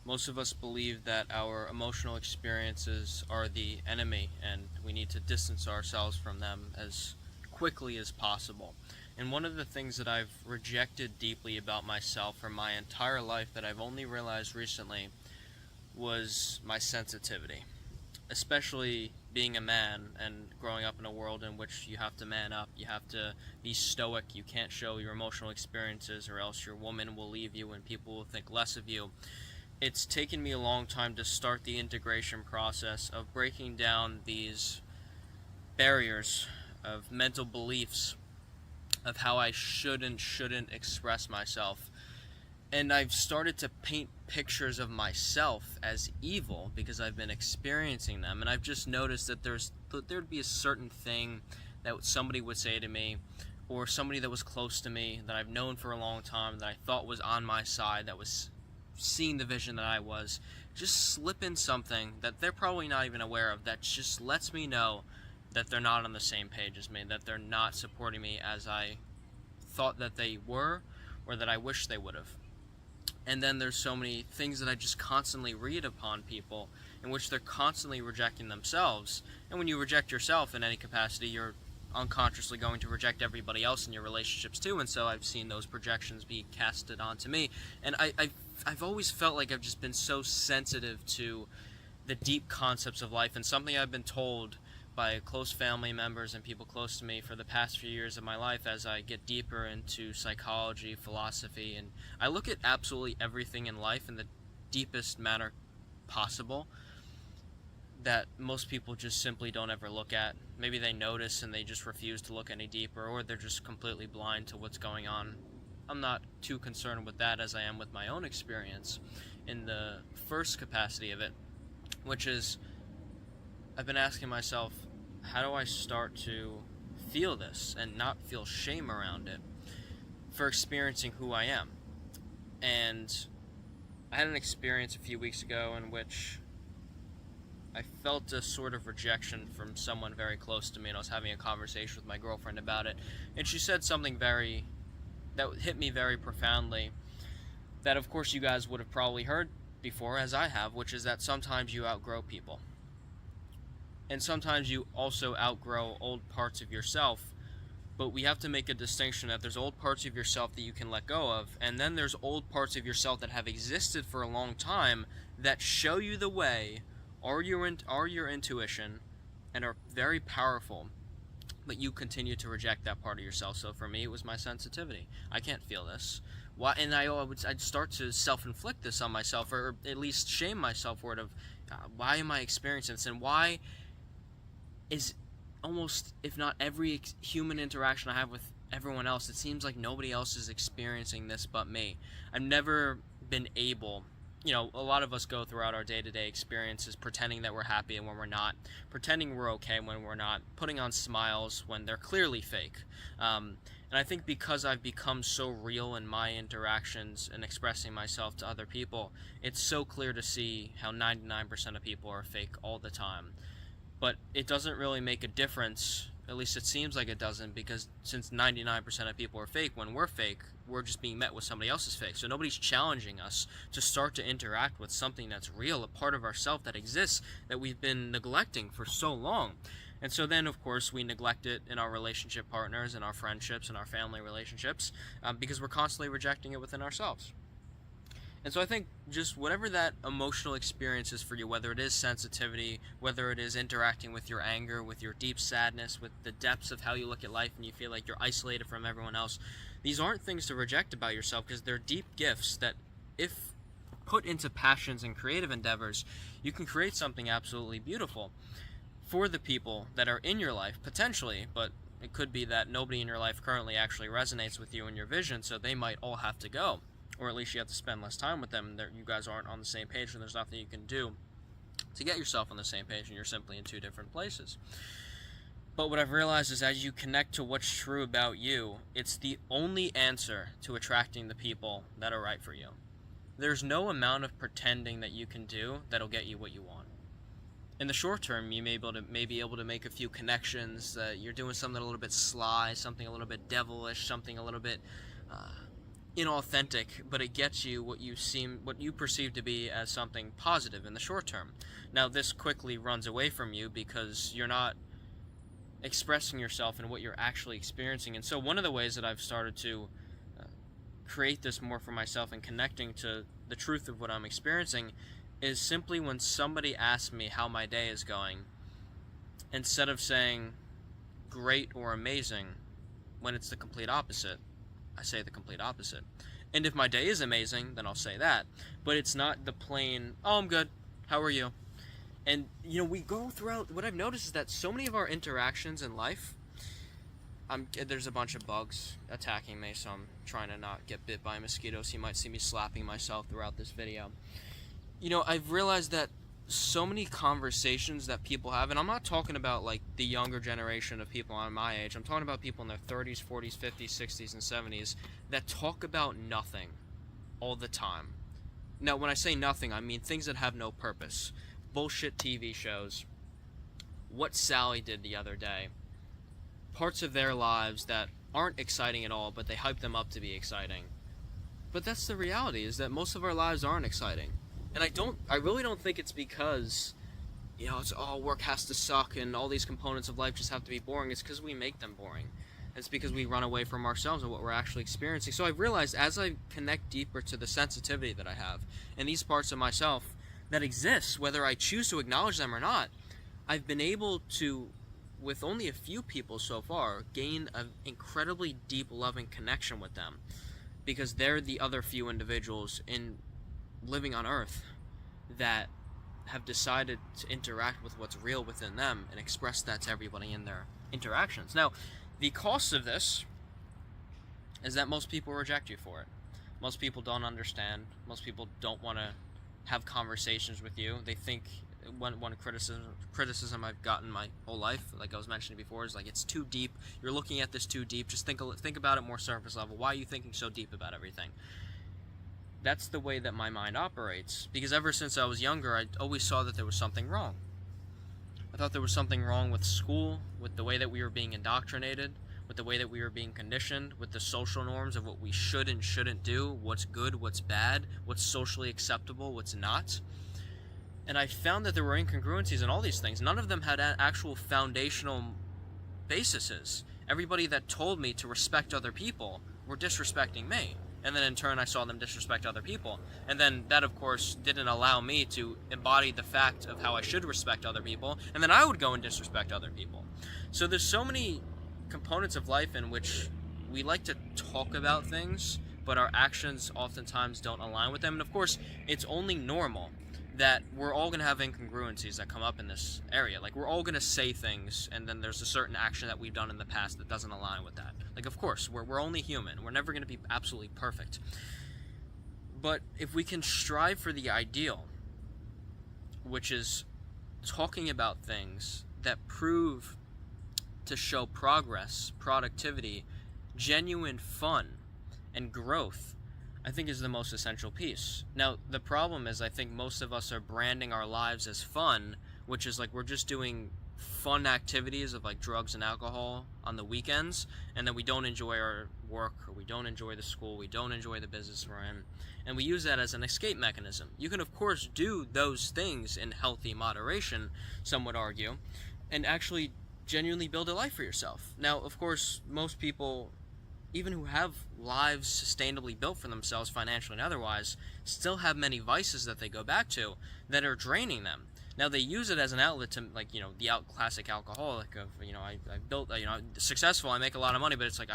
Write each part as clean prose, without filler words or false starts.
Most of us believe that our emotional experiences are the enemy and we need to distance ourselves from them as quickly as possible. And one of the things that I've rejected deeply about myself for my entire life that I've only realized recently was my sensitivity, especially being a man and growing up in a world in which you have to man up, you have to be stoic, you can't show your emotional experiences or else your woman will leave you and people will think less of you. It's taken me a long time to start the integration process of breaking down these barriers of mental beliefs of how I should and shouldn't express myself. And I've started to paint pictures of myself as evil because I've been experiencing them, and I've just noticed that there'd be a certain thing that somebody would say to me, or somebody that was close to me that I've known for a long time that I thought was on my side, that was seeing the vision that I was, just slip in something that they're probably not even aware of that just lets me know that they're not on the same page as me, that they're not supporting me as I thought that they were or that I wish they would have. And then there's so many things that I just constantly read upon people in which they're constantly rejecting themselves. And when you reject yourself in any capacity, you're unconsciously going to reject everybody else in your relationships too. And so I've seen those projections be casted onto me. And I've always felt like I've just been so sensitive to the deep concepts of life, and something I've been told by close family members and people close to me for the past few years of my life as I get deeper into psychology, philosophy, and I look at absolutely everything in life in the deepest manner possible that most people just simply don't ever look at. Maybe they notice and they just refuse to look any deeper, or they're just completely blind to what's going on. I'm not too concerned with that as I am with my own experience in the first capacity of it, which is I've been asking myself, how do I start to feel this and not feel shame around it for experiencing who I am? And I had an experience a few weeks ago in which I felt a sort of rejection from someone very close to me, and I was having a conversation with my girlfriend about it, and she said something that hit me very profoundly, that of course you guys would have probably heard before, as I have, which is that sometimes you outgrow people. And sometimes you also outgrow old parts of yourself, but we have to make a distinction that there's old parts of yourself that you can let go of, and then there's old parts of yourself that have existed for a long time that show you the way, are your intuition, and are very powerful, but you continue to reject that part of yourself. So for me, it was my sensitivity. I can't feel this. Why? And I'd start to self-inflict this on myself, or at least shame myself for it. Of why am I experiencing this, and why is almost, if not every human interaction I have with everyone else, it seems like nobody else is experiencing this but me. I've never been able, a lot of us go throughout our day-to-day experiences pretending that we're happy and when we're not, pretending we're okay when we're not, putting on smiles when they're clearly fake. And I think because I've become so real in my interactions and expressing myself to other people, it's so clear to see how 99% of people are fake all the time. But it doesn't really make a difference, at least it seems like it doesn't, because since 99% of people are fake, when we're fake, we're just being met with somebody else's fake. So nobody's challenging us to start to interact with something that's real, a part of ourselves that exists, that we've been neglecting for so long. And so then, of course, we neglect it in our relationship partners, in our friendships, in our family relationships, because we're constantly rejecting it within ourselves. And so I think just whatever that emotional experience is for you, whether it is sensitivity, whether it is interacting with your anger, with your deep sadness, with the depths of how you look at life and you feel like you're isolated from everyone else, these aren't things to reject about yourself, because they're deep gifts that, if put into passions and creative endeavors, you can create something absolutely beautiful for the people that are in your life, potentially, but it could be that nobody in your life currently actually resonates with you and your vision, so they might all have to go. Or at least you have to spend less time with them. You guys aren't on the same page, and there's nothing you can do to get yourself on the same page, and you're simply in two different places. But what I've realized is as you connect to what's true about you, it's the only answer to attracting the people that are right for you. There's no amount of pretending that you can do that'll get you what you want. In the short term, you may be able to make a few connections. You're doing something a little bit sly, something a little bit devilish, something a little bit inauthentic, but it gets you what you perceive to be as something positive in the short term. Now, this quickly runs away from you because you're not expressing yourself in what you're actually experiencing. And so one of the ways that I've started to create this more for myself and connecting to the truth of what I'm experiencing is simply when somebody asks me how my day is going, instead of saying great or amazing, when it's the complete opposite, I say the complete opposite. And if my day is amazing, then I'll say that. But it's not the plain, oh, I'm good, how are you? And, we go throughout, what I've noticed is that so many of our interactions in life, there's a bunch of bugs attacking me, so I'm trying to not get bit by mosquitoes. You might see me slapping myself throughout this video. I've realized that so many conversations that people have, and I'm not talking about like the younger generation of people on my age, I'm talking about people in their 30s, 40s, 50s, 60s, and 70s that talk about nothing all the time. Now, when I say nothing, I mean things that have no purpose. Bullshit TV shows, what Sally did the other day, parts of their lives that aren't exciting at all, but they hype them up to be exciting. But that's the reality, is that most of our lives aren't exciting. And I really don't think it's because, it's work has to suck and all these components of life just have to be boring. It's because we make them boring. It's because we run away from ourselves and what we're actually experiencing. So I've realized as I connect deeper to the sensitivity that I have and these parts of myself that exist, whether I choose to acknowledge them or not, I've been able to, with only a few people so far, gain an incredibly deep, loving connection with them, because they're the other few individuals in living on Earth that have decided to interact with what's real within them and express that to everybody in their interactions. Now, the cost of this is that most people reject you for it. Most people don't understand. Most people don't want to have conversations with you. They think one criticism I've gotten my whole life, like I was mentioning before, is like, it's too deep. You're looking at this too deep. Just think about it more surface level. Why are you thinking so deep about everything? That's the way that my mind operates, because ever since I was younger, I always saw that there was something wrong. I thought there was something wrong with school, with the way that we were being indoctrinated, with the way that we were being conditioned, with the social norms of what we should and shouldn't do, what's good, what's bad, what's socially acceptable, what's not. And I found that there were incongruencies in all these things. None of them had actual foundational bases. Everybody that told me to respect other people were disrespecting me. And then in turn I saw them disrespect other people. And then that, of course, didn't allow me to embody the fact of how I should respect other people. And then I would go and disrespect other people. So there's so many components of life in which we like to talk about things, but our actions oftentimes don't align with them. And of course, it's only normal that we're all going to have incongruencies that come up in this area. Like, we're all going to say things, and then there's a certain action that we've done in the past that doesn't align with that. Like, of course, we're only human. We're never going to be absolutely perfect. But if we can strive for the ideal, which is talking about things that prove to show progress, productivity, genuine fun, and growth, I think is the most essential piece. Now, the problem is I think most of us are branding our lives as fun, which is like we're just doing fun activities of like drugs and alcohol on the weekends, and then we don't enjoy our work, or we don't enjoy the school, we don't enjoy the business we're in, and we use that as an escape mechanism. You can, of course, do those things in healthy moderation, some would argue, and actually genuinely build a life for yourself. Now, of course, most people, even who have lives sustainably built for themselves, financially and otherwise, still have many vices that they go back to that are draining them. Now, they use it as an outlet to, like, the classic alcoholic of, I built, successful, I make a lot of money, but it's like,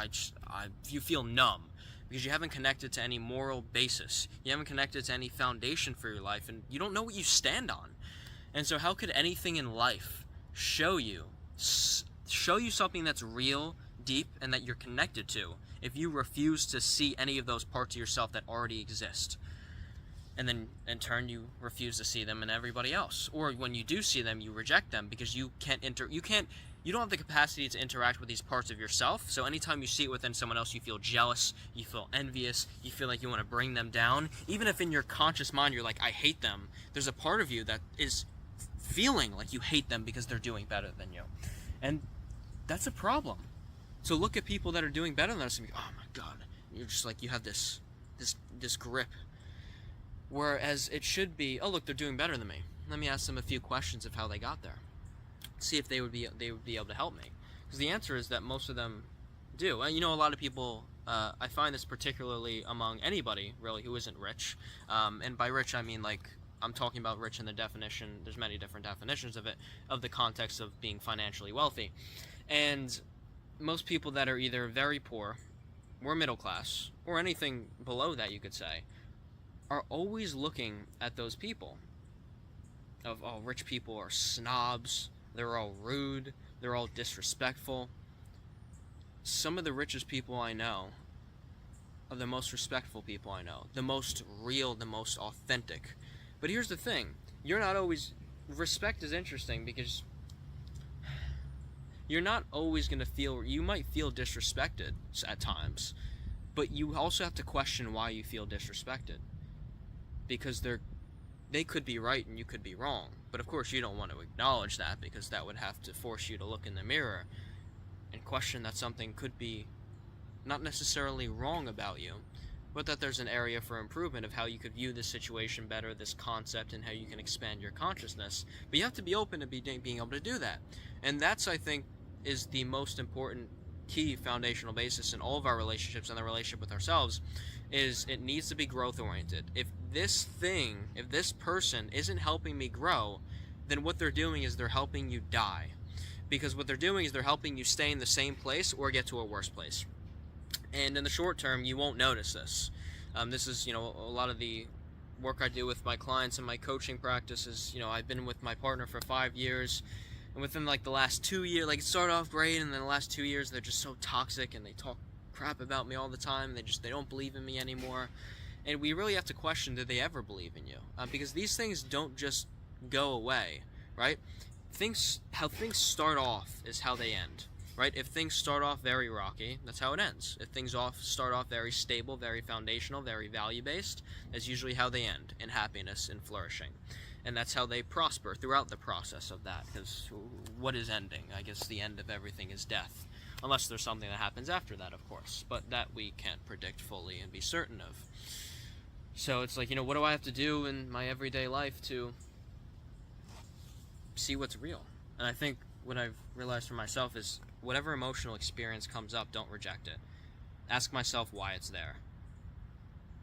you feel numb because you haven't connected to any moral basis. You haven't connected to any foundation for your life, and you don't know what you stand on. And so how could anything in life show you something that's real, deep, and that you're connected to if you refuse to see any of those parts of yourself that already exist? And then in turn you refuse to see them in everybody else, or when you do see them you reject them because you don't have the capacity to interact with these parts of yourself. So anytime you see it within someone else, you feel jealous, you feel envious, you feel like you want to bring them down. Even if in your conscious mind you're like, I hate them, there's a part of you that is feeling like you hate them because they're doing better than you. And that's a problem. So look at people that are doing better than us and be, oh my god, you're just like, you have this this grip. Whereas it should be, oh look, they're doing better than me. Let me ask them a few questions of how they got there. See if they would be able to help me. Because the answer is that most of them do. And a lot of people, I find this particularly among anybody really who isn't rich. And by rich I mean, like, I'm talking about rich in the definition, there's many different definitions of it, of the context of being financially wealthy. And most people that are either very poor or middle class or anything below that, you could say, are always looking at those people of, oh, rich people are snobs, they're all rude, they're all disrespectful. Some of the richest people I know are the most respectful people I know, the most real, the most authentic. But here's the thing, you're not always, respect is interesting because you're not always going to feel, you might feel disrespected at times, but you also have to question why you feel disrespected. Because they could be right and you could be wrong. But of course you don't want to acknowledge that, because that would have to force you to look in the mirror and question that something could be not necessarily wrong about you, but that there's an area for improvement of how you could view this situation better, this concept, and how you can expand your consciousness. But you have to be open to being able to do that. And that's, I think, is the most important key foundational basis in all of our relationships and the relationship with ourselves, is it needs to be growth oriented. If this person isn't helping me grow, then what they're doing is they're helping you die. Because what they're doing is they're helping you stay in the same place or get to a worse place. And in the short term, you won't notice this. This is, a lot of the work I do with my clients and my coaching practices. I've been with my partner for 5 years, and within like the last 2 years, like it started off great, and then the last 2 years they're just so toxic and they talk crap about me all the time. They don't believe in me anymore. And we really have to question, did they ever believe in you? Because these things don't just go away, right? How things start off is how they end, right? If things start off very rocky, that's how it ends. If things start off very stable, very foundational, very value-based, that's usually how they end, in happiness and flourishing. And that's how they prosper throughout the process of that, because what is ending? I guess the end of everything is death. Unless there's something that happens after that, of course. But that we can't predict fully and be certain of. So it's like, what do I have to do in my everyday life to see what's real? And I think what I've realized for myself is whatever emotional experience comes up, don't reject it. Ask myself why it's there.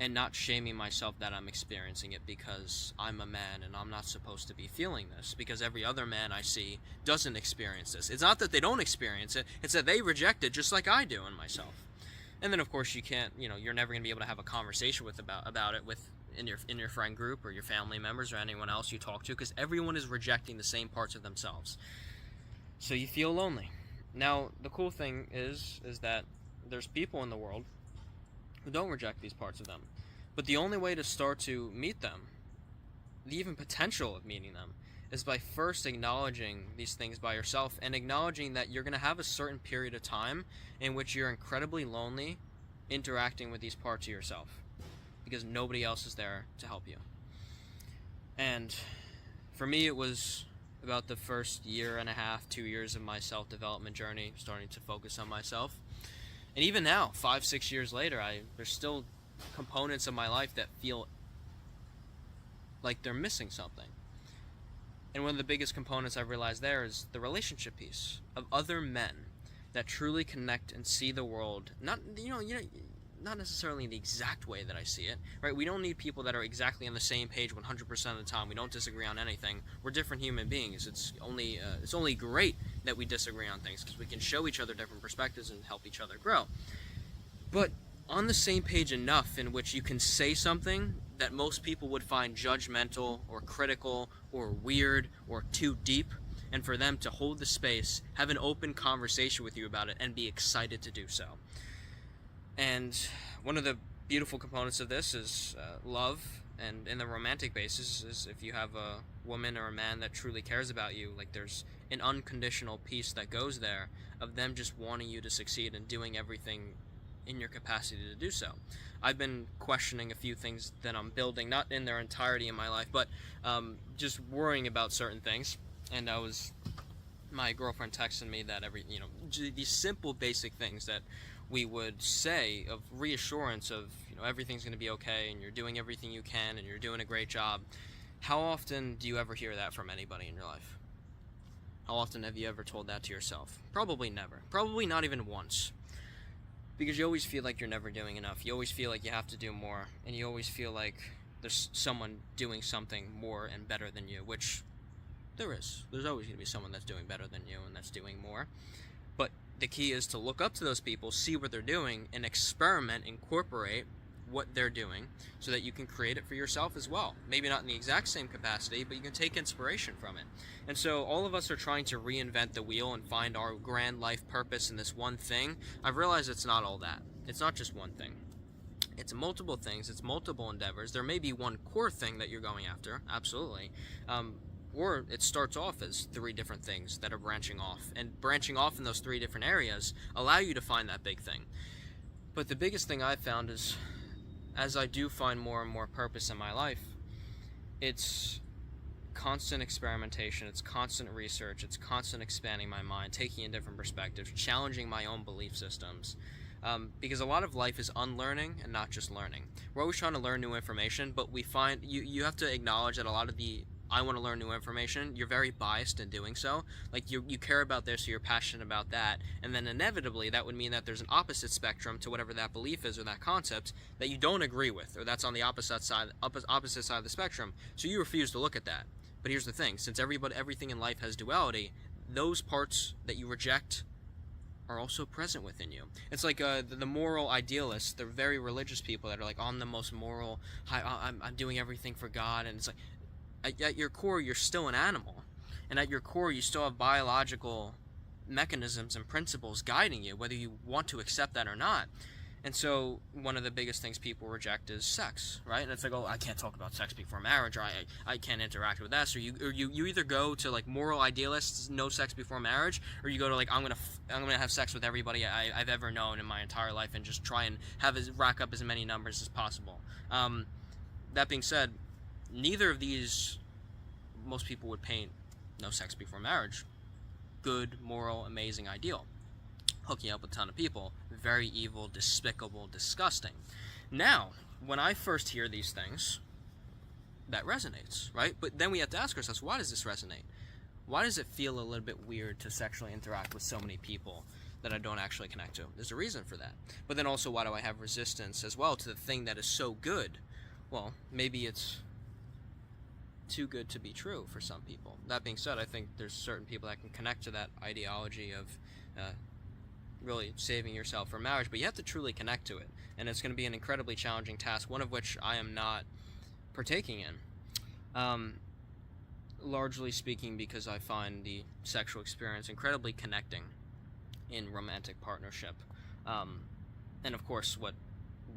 And not shaming myself that I'm experiencing it because I'm a man and I'm not supposed to be feeling this, because every other man I see doesn't experience this. It's not that they don't experience it, it's that they reject it just like I do in myself. And then of course you can't, you're never going to be able to have a conversation about it in your friend group or your family members or anyone else you talk to, because everyone is rejecting the same parts of themselves. So you feel lonely. Now the cool thing is that there's people in the world who don't reject these parts of them. But the only way to start to meet them, the even potential of meeting them, is by first acknowledging these things by yourself and acknowledging that you're going to have a certain period of time in which you're incredibly lonely interacting with these parts of yourself, because nobody else is there to help you. And for me, it was about the first year and a half, 2 years of my self-development journey, starting to focus on myself. And even now, 5-6 years later, there's still components of my life that feel like they're missing something. And one of the biggest components I've realized there is the relationship piece of other men that truly connect and see the world, not necessarily in the exact way that I see it, right? We don't need people that are exactly on the same page 100% of the time. We don't disagree on anything. We're different human beings. It's only great that we disagree on things, because we can show each other different perspectives and help each other grow. But on the same page enough in which you can say something that most people would find judgmental or critical or weird or too deep, and for them to hold the space, have an open conversation with you about it, and be excited to do so. And one of the beautiful components of this is love, and in the romantic basis is if you have a woman or a man that truly cares about you, like there's an unconditional piece that goes there of them just wanting you to succeed and doing everything in your capacity to do so. I've been questioning a few things that I'm building, not in their entirety in my life, but just worrying about certain things. And my girlfriend texted me that these simple basic things that we would say of reassurance of, everything's going to be okay and you're doing everything you can and you're doing a great job. How often do you ever hear that from anybody in your life? How often have you ever told that to yourself? Probably never. Probably not even once. Because you always feel like you're never doing enough. You always feel like you have to do more. And you always feel like there's someone doing something more and better than you, which there is. There's always going to be someone that's doing better than you and that's doing more. But the key is to look up to those people, see what they're doing, and experiment, incorporate what they're doing so that you can create it for yourself as well. Maybe not in the exact same capacity, but you can take inspiration from it. And so all of us are trying to reinvent the wheel and find our grand life purpose in this one thing. I've realized it's not all that. It's not just one thing. It's multiple things. It's multiple endeavors. There may be one core thing that you're going after, absolutely. Or it starts off as 3 different things that are branching off. And branching off in those 3 different areas allow you to find that big thing. But the biggest thing I've found is, as I do find more and more purpose in my life, it's constant experimentation, it's constant research, it's constant expanding my mind, taking in different perspectives, challenging my own belief systems. Because a lot of life is unlearning and not just learning. We're always trying to learn new information, but we find you have to acknowledge that a lot of the I want to learn new information, you're very biased in doing so. Like you care about this, so you're passionate about that, and then inevitably that would mean that there's an opposite spectrum to whatever that belief is or that concept that you don't agree with, or that's on the opposite side of the spectrum. So you refuse to look at that. But here's the thing: since everything in life has duality, those parts that you reject are also present within you. It's like the moral idealists, the very religious people that are like, oh, I'm the most moral, I'm doing everything for God, and it's like, at your core, you're still an animal. And at your core, you still have biological mechanisms and principles guiding you, whether you want to accept that or not. And so one of the biggest things people reject is sex, right? And it's like, oh, I can't talk about sex before marriage, or I can't interact with that. So you either go to like moral idealists, no sex before marriage, or you go to like, I'm gonna have sex with everybody I've ever known in my entire life and just try and rack up as many numbers as possible. That being said, neither of these, most people would paint no sex before marriage, good, moral, amazing, ideal. Hooking up with a ton of people, very evil, despicable, disgusting. Now, when I first hear these things, that resonates, right? But then we have to ask ourselves, why does this resonate? Why does it feel a little bit weird to sexually interact with so many people that I don't actually connect to? There's a reason for that. But then also, why do I have resistance as well to the thing that is so good? Well, maybe it's too good to be true for some people. That being said, I think there's certain people that can connect to that ideology of really saving yourself for marriage, but you have to truly connect to it, and it's going to be an incredibly challenging task, one of which I am not partaking in, largely speaking because I find the sexual experience incredibly connecting in romantic partnership. And of course, what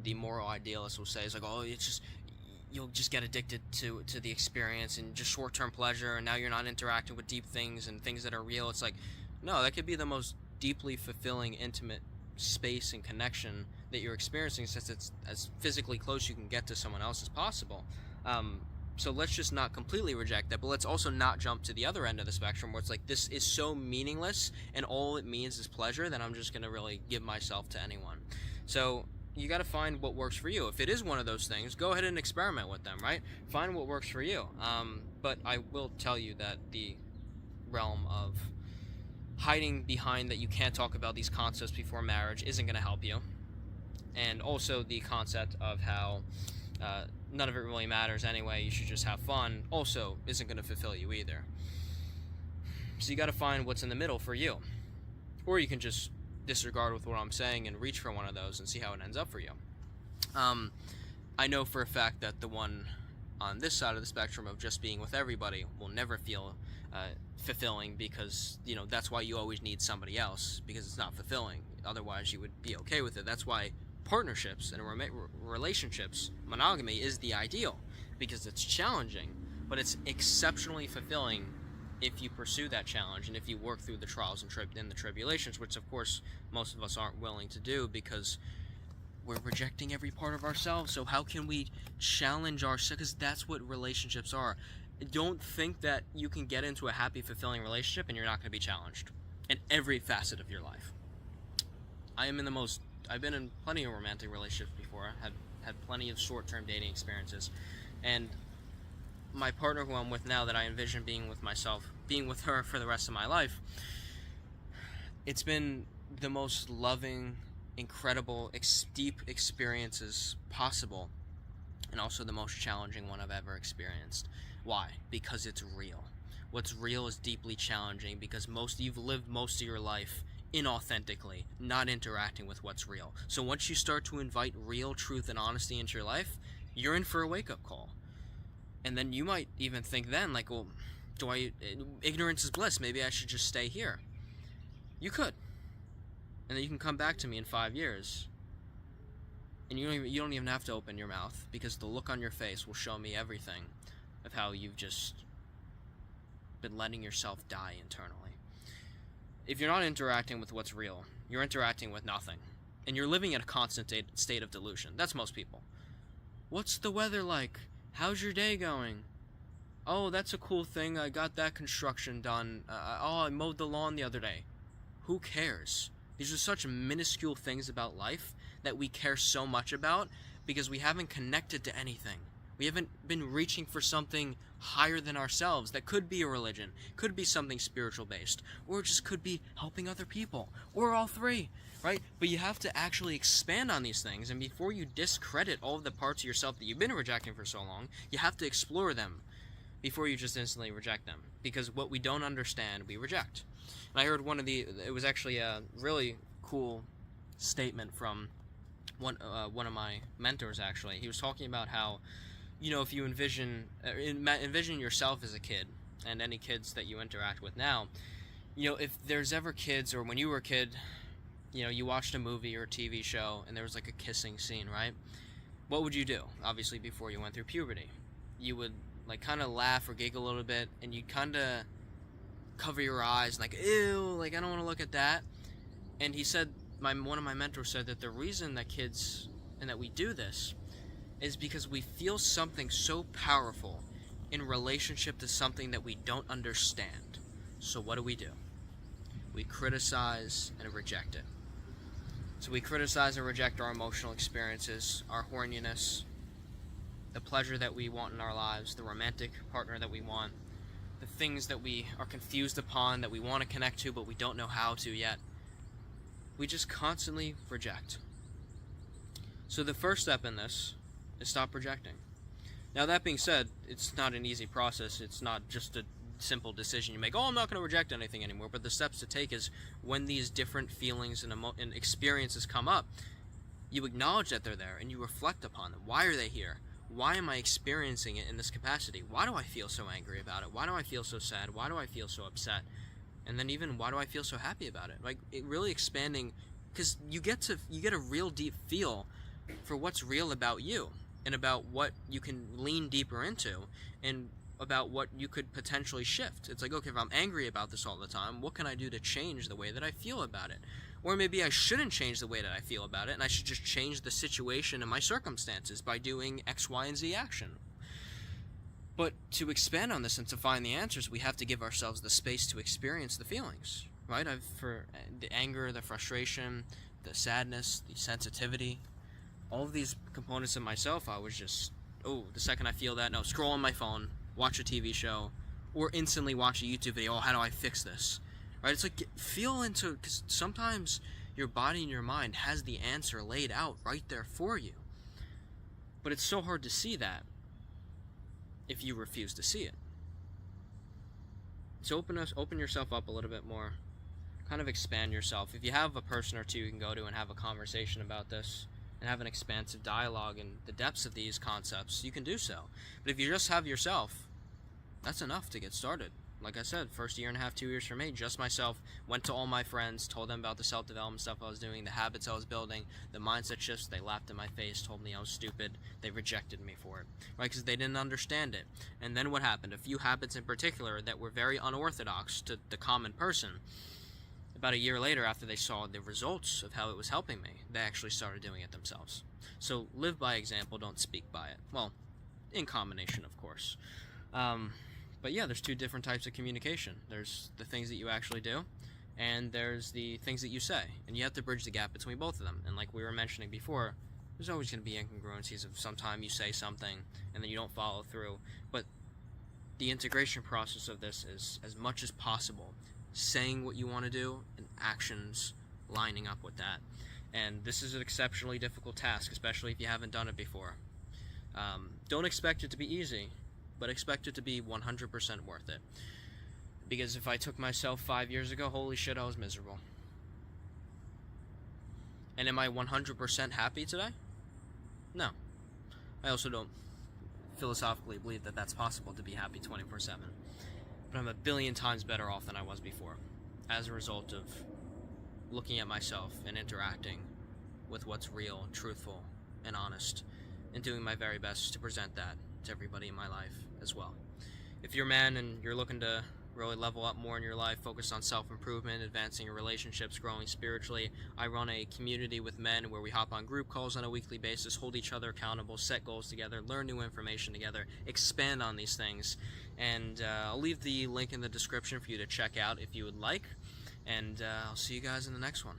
the moral idealist will say is like, oh, it's just, you'll just get addicted to the experience and just short-term pleasure, and now you're not interacting with deep things and things that are real. It's like, no, that could be the most deeply fulfilling, intimate space and connection that you're experiencing, since it's as physically close you can get to someone else as possible. So let's just not completely reject that, but let's also not jump to the other end of the spectrum where it's like, this is so meaningless and all it means is pleasure, that I'm just going to really give myself to anyone. So you got to find what works for you. If it is one of those things, go ahead and experiment with them, right? Find what works for you. But I will tell you that the realm of hiding behind that you can't talk about these concepts before marriage isn't going to help you. And also the concept of how none of it really matters anyway, you should just have fun, also isn't going to fulfill you either. So you got to find what's in the middle for you. Or you can just disregard with what I'm saying and reach for one of those and see how it ends up for you. I know for a fact that the one on this side of the spectrum of just being with everybody will never feel fulfilling, because that's why you always need somebody else, because it's not fulfilling. Otherwise you would be okay with it. That's why partnerships and relationships, monogamy is the ideal, because it's challenging, but it's exceptionally fulfilling if you pursue that challenge and if you work through the trials and the tribulations, which of course most of us aren't willing to do because we're rejecting every part of ourselves. So how can we challenge ourselves? Because that's what relationships are. Don't think that you can get into a happy, fulfilling relationship and you're not going to be challenged in every facet of your life. I've been in plenty of romantic relationships before. I had had plenty of short-term dating experiences, and my partner who I'm with now, that I envision being with her for the rest of my life, it's been the most loving, incredible, deep experiences possible, and also the most challenging one I've ever experienced. Why? Because it's real. What's real is deeply challenging because you've lived most of your life inauthentically, not interacting with what's real. So once you start to invite real truth and honesty into your life, you're in for a wake-up call. And then you might even think then, like, well, ignorance is bliss, maybe I should just stay here. You could. And then you can come back to me in 5 years, and you don't even have to open your mouth, because the look on your face will show me everything of how you've just been letting yourself die internally. If you're not interacting with what's real, you're interacting with nothing, and you're living in a constant state of delusion. That's most people. What's the weather like? How's your day going? Oh, that's a cool thing. I got that construction done. I mowed the lawn the other day. Who cares? These are such minuscule things about life that we care so much about because we haven't connected to anything. We haven't been reaching for something higher than ourselves that could be a religion, could be something spiritual based, or it just could be helping other people, or all three, right? But you have to actually expand on these things, and before you discredit all of the parts of yourself that you've been rejecting for so long, you have to explore them before you just instantly reject them. Because what we don't understand, we reject. And I heard it was actually a really cool statement from one of my mentors, actually. He was talking about how, if you envision yourself as a kid, and any kids that you interact with now, if there's ever kids, or when you were a kid, you watched a movie or a TV show, and there was like a kissing scene, right? What would you do? Obviously, before you went through puberty, you would like kind of laugh or giggle a little bit, and you'd kind of cover your eyes, like, ew, like I don't want to look at that. And he said, one of my mentors said that the reason that kids and that we do this is because we feel something so powerful in relationship to something that we don't understand. So what do? We criticize and reject it. So we criticize and reject our emotional experiences, our horniness, the pleasure that we want in our lives, the romantic partner that we want, the things that we are confused upon, that we want to connect to but we don't know how to yet. We just constantly reject. So the first step in this is stop projecting. Now, that being said, it's not an easy process. It's not just a simple decision you make, I'm not going to reject anything anymore. But the steps to take is when these different feelings and experiences come up, you acknowledge that they're there and you reflect upon them. Why are they here? Why am I experiencing it in this capacity? Why do I feel so angry about it? Why do I feel so sad? Why do I feel so upset? And then even, why do I feel so happy about it? Like, it really expanding, because you get a real deep feel for what's real about you, and about what you can lean deeper into, and about what you could potentially shift. It's like, okay, if I'm angry about this all the time, what can I do to change the way that I feel about it? Or maybe I shouldn't change the way that I feel about it, and I should just change the situation and my circumstances by doing X, Y, and Z action. But to expand on this and to find the answers, we have to give ourselves the space to experience the feelings, right? For the anger, the frustration, the sadness, the sensitivity, all of these components of myself, I was just, the second I feel that, no, scroll on my phone, watch a TV show, or instantly watch a YouTube video, how do I fix this? Right? It's like, feel into, because sometimes your body and your mind has the answer laid out right there for you. But it's so hard to see that if you refuse to see it. So open yourself up a little bit more. Kind of expand yourself. If you have a person or two you can go to and have a conversation about this, and have an expansive dialogue in the depths of these concepts, you can do so. But if you just have yourself, that's enough to get started. Like I said, first year and a half, 2 years for me, just myself, went to all my friends, told them about the self-development stuff I was doing, the habits I was building, the mindset shifts. They laughed in my face, told me I was stupid, they rejected me for it, right? Because they didn't understand it. And then what happened? A few habits in particular that were very unorthodox to the common person, about a year later, after they saw the results of how it was helping me, they actually started doing it themselves. So live by example, don't speak by it. Well, in combination, of course. But yeah, there's two different types of communication. There's the things that you actually do, and there's the things that you say. And you have to bridge the gap between both of them. And like we were mentioning before, There's always going to be incongruencies of sometime you say something and then you don't follow through. But the integration process of this is, as much as possible, saying what you want to do and actions lining up with that. And this is an exceptionally difficult task, especially if you haven't done it before. Don't expect it to be easy, but expect it to be 100% worth it. Because if I took myself 5 years ago, holy shit, I was miserable. And am I 100% happy today? No. I also don't philosophically believe that that's possible to be happy 24/7. But I'm a billion times better off than I was before, as a result of looking at myself and interacting with what's real, truthful, and honest, and doing my very best to present that to everybody in my life as well. If you're a man and you're looking to really level up more in your life, focus on self-improvement, advancing your relationships, growing spiritually, I run a community with men where we hop on group calls on a weekly basis, hold each other accountable, set goals together, learn new information together, expand on these things. And I'll leave the link in the description for you to check out if you would like. And I'll see you guys in the next one.